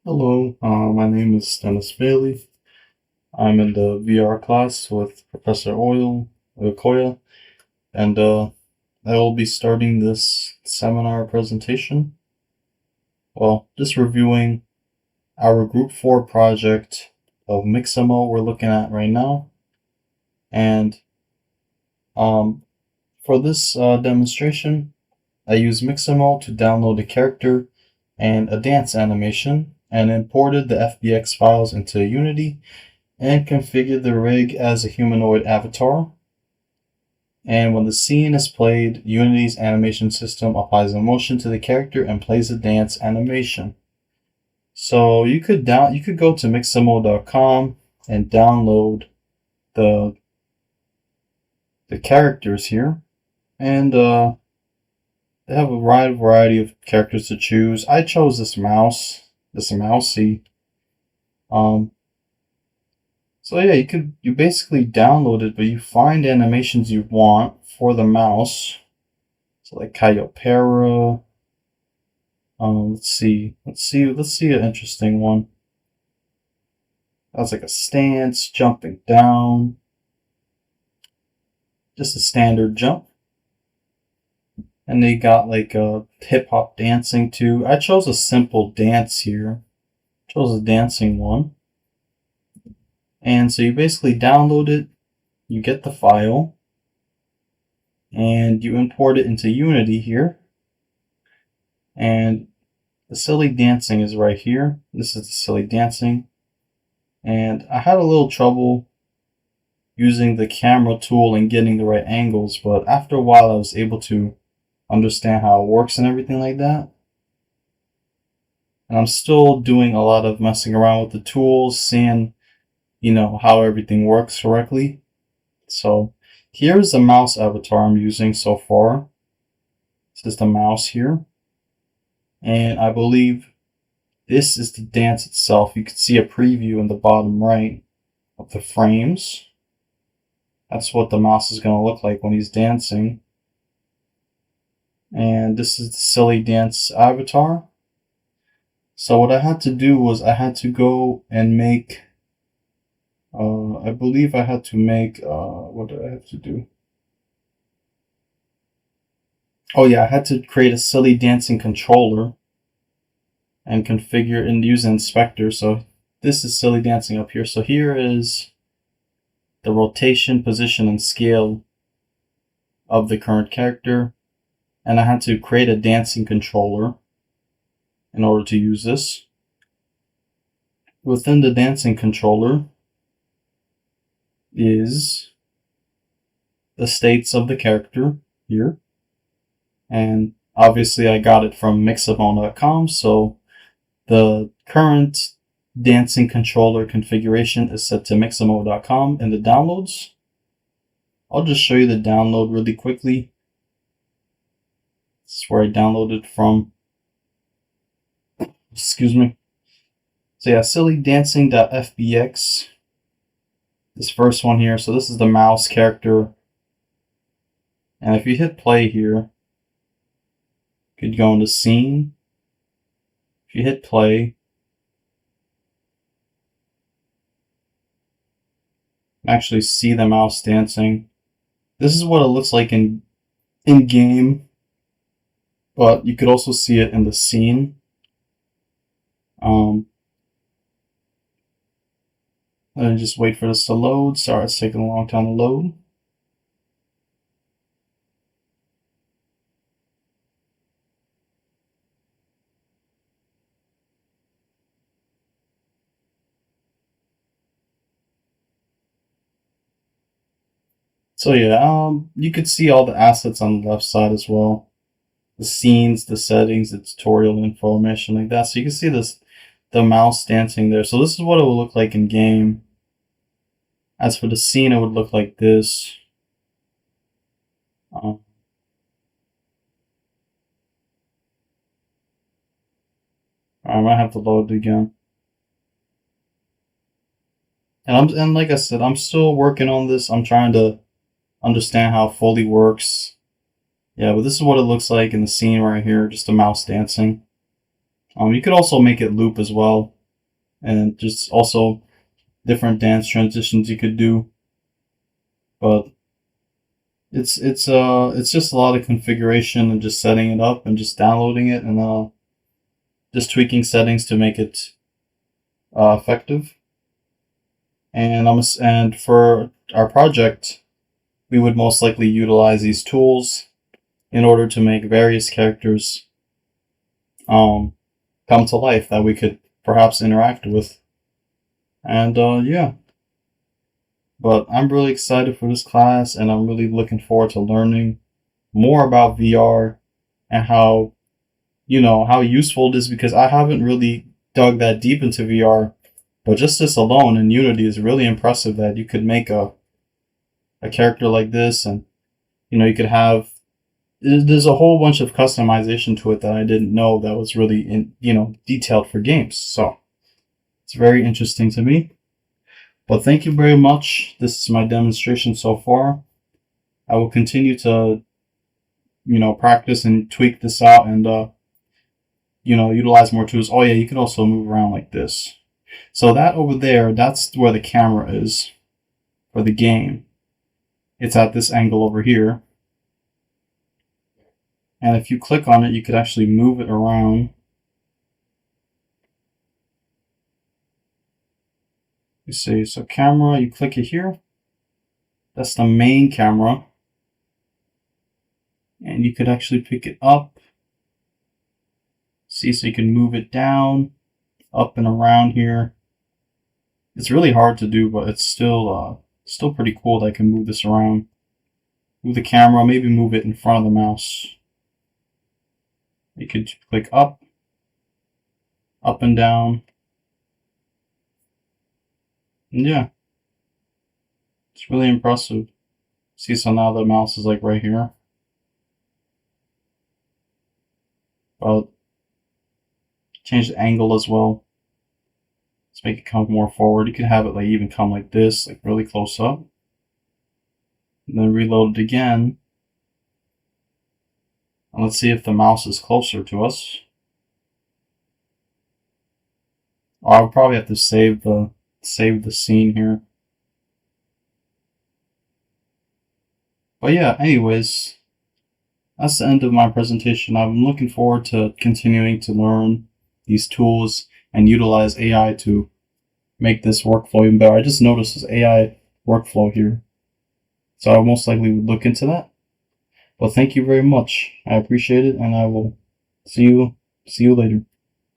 Hello, my name is Dennis Bailey. I'm in the VR class with Professor Okoya, and I will be starting this seminar presentation. Well, just reviewing our Group 4 project of Mixamo we're looking at right now. And for this demonstration, I use Mixamo to download a character and a dance animation and imported the FBX files into Unity and configure the rig as a humanoid avatar. And when the scene is played, Unity's animation system applies a motion to the character and plays a dance animation. So you could go to Mixamo.com and download the characters here, and they have a wide variety of characters to choose. I chose this mousey. So yeah, you basically download it, but you find animations you want for the mouse. So like Cayopera. Let's see an interesting one. That's like a stance, jumping down. Just a standard jump. And they got like a hip hop dancing too. I chose a simple dance here. Chose a dancing one. And so you basically download it, you get the file, and you import it into Unity here. And the silly dancing is right here. This is the silly dancing. And I had a little trouble using the camera tool and getting the right angles, but after a while I was able to understand how it works and everything like that. And I'm still doing a lot of messing around with the tools, seeing, how everything works correctly. So here's the mouse avatar I'm using so far. This is the mouse here. And I believe this is the dance itself. You can see a preview in the bottom right of the frames. That's what the mouse is going to look like when he's dancing. And this is the silly dance avatar. So what I had to do was I had to go and make, I believe I had to make, what did I have to do? Oh yeah, I had to create a silly dancing controller and configure and use an inspector. So this is silly dancing up here. So here is the rotation, position, and scale of the current character. And I had to create a dancing controller in order to use this. Within the dancing controller is the states of the character here. And obviously I got it from Mixamo.com, so the current dancing controller configuration is set to Mixamo.com in the downloads. I'll just show you the download really quickly. This is where I downloaded from. Excuse me. So yeah, sillydancing.fbx. This first one here. So this is the mouse character. And if you hit play here, you could go into scene. If you hit play, actually see the mouse dancing. This is what it looks like in game, but you could also see it in the scene. Let me just wait for this to load. Sorry, it's taking a long time to load. So yeah, you could see all the assets on the left side as well. The scenes, the settings, the tutorial information like that. So you can see the mouse dancing there. So this is what it will look like in game. As for the scene, it would look like this. I might have to load it again. And like I said, I'm still working on this. I'm trying to understand how it fully works. Yeah, but this is what it looks like in the scene right here, just a mouse dancing. You could also make it loop as well. and just also different dance transitions you could do. But it's just a lot of configuration and just setting it up and just downloading it and just tweaking settings to make it effective. And for our project, we would most likely utilize these tools in order to make various characters come to life that we could perhaps interact with. And yeah, but I'm really excited for this class, and I'm really looking forward to learning more about VR and how useful it is, because I haven't really dug that deep into VR. But just this alone in Unity is really impressive, that you could make a character like this, and you could have, there's a whole bunch of customization to it that I didn't know that was really detailed for games. So it's very interesting to me. But thank you very much. This is my demonstration so far. I will continue to practice and tweak this out and utilize more tools. Oh yeah, you can also move around like this. So that over there, that's where the camera is for the game. It's at this angle over here. And if you click on it, you could actually move it around. You see, so camera, you click it here. That's the main camera. And you could actually pick it up. See, so you can move it down, up and around here. It's really hard to do, but it's still pretty cool that I can move this around. Move the camera, maybe move it in front of the mouse. You could click up and down. And yeah, it's really impressive. See, so now the mouse is like right here. But change the angle as well. Let's make it come more forward. You can have it like even come like this, like really close up. And then reload it again. And let's see if the mouse is closer to us. Oh, I'll probably have to save the scene here. But yeah, anyways, that's the end of my presentation. I'm looking forward to continuing to learn these tools and utilize AI to make this workflow even better. I just noticed this AI workflow here, so I most likely would look into that. But thank you very much. I appreciate it, and I will see you later.